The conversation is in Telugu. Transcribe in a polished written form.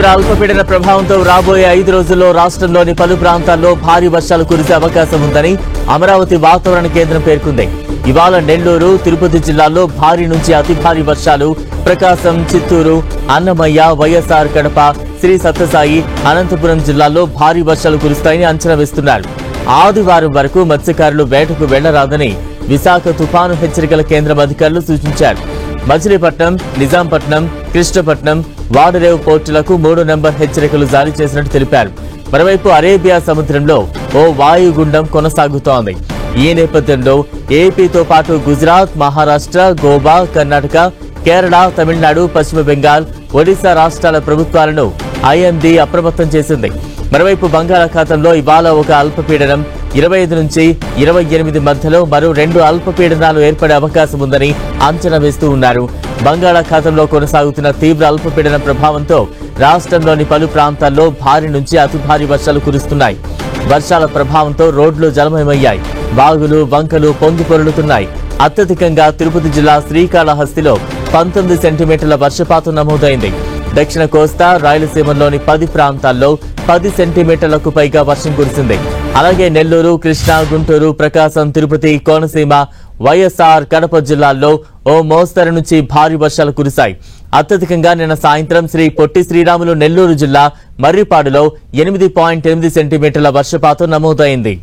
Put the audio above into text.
తీవ్ర అల్పపీడన ప్రభావంతో రాబోయే 5 రోజుల్లో రాష్ట్రంలోని పలు ప్రాంతాల్లో భారీ వర్షాలు కురిసే అవకాశం ఉందని అమరావతి వాతావరణ కేంద్రం పేర్కొంది. ఇవాళ నెల్లూరు, తిరుపతి జిల్లాల్లో భారీ నుంచి అతి భారీ వర్షాలు, ప్రకాశం, చిత్తూరు, అన్నమయ్య, వైఎస్ఆర్ కడప, శ్రీ సత్యసాయి, అనంతపురం జిల్లాల్లో భారీ వర్షాలు కురుస్తాయని అంచనా వేస్తున్నారు. ఆదివారం వరకు మత్స్యకారులు వేటకు వెళ్లరాదని విశాఖ తుపాను హెచ్చరికల కేంద్రం అధికారులు సూచించారు. మచిలీపట్నం, నిజాంపట్నం, కృష్ణపట్నం, వాడరేవు పోర్టులకు 3 నెంబర్ హెచ్చరికలు జారీ చేసినట్టు తెలిపారు. మరోవైపు అరేబియా సముద్రంలో ఓ వాయుగుండం కొనసాగుతోంది. ఈ నేపథ్యంలో ఏపీతో పాటు గుజరాత్, మహారాష్ట్ర, గోవా, కర్ణాటక, కేరళ, తమిళనాడు, పశ్చిమ బెంగాల్, ఒడిశా రాష్ట్రాల ప్రభుత్వాలను ఐఎండీ అప్రమత్తం చేసింది. మరోవైపు బంగాళాఖాతంలో ఇవాళ ఒక అల్పపీడనం, 25 నుంచి 28 మధ్యలో మరో 2 అల్పపీడనాలు ఏర్పడే అవకాశం ఉందని అంచనా వేస్తూ ఉన్నారు. బంగాళాఖాతంలో కొనసాగుతున్న తీవ్ర అల్పపీడన ప్రభావంతో రాష్ట్రంలోని పలు ప్రాంతాల్లో భారీ నుంచి అతి భారీ వర్షాలు కురుస్తున్నాయి. వర్షాల ప్రభావంతో రోడ్లు జలమయమయ్యాయి. వాగులు, వంకలు పొంగి పొర్లుతున్నాయి. అత్యధికంగా తిరుపతి జిల్లా శ్రీకాళహస్తిలో 19 సెంటీమీటర్ల వర్షపాతం నమోదైంది. దక్షిణ కోస్తా, రాయలసీమలోని 10 ప్రాంతాల్లో 10 సెంటీమీటర్లకు పైగా వర్షం కురిసింది. అలాగే నెల్లూరు, కృష్ణా, గుంటూరు, ప్రకాశం, తిరుపతి, కోనసీమ, వైఎస్ఆర్ కడప జిల్లాల్లో ఓ మోస్తరు నుంచి భారీ వర్షాలు కురిశాయి. అత్యధికంగా నిన్న సాయంత్రం శ్రీ పొట్టి శ్రీరాములు నెల్లూరు జిల్లా మర్రిపాడులో 8.8 సెంటీమీటర్ల వర్షపాతం నమోదైంది.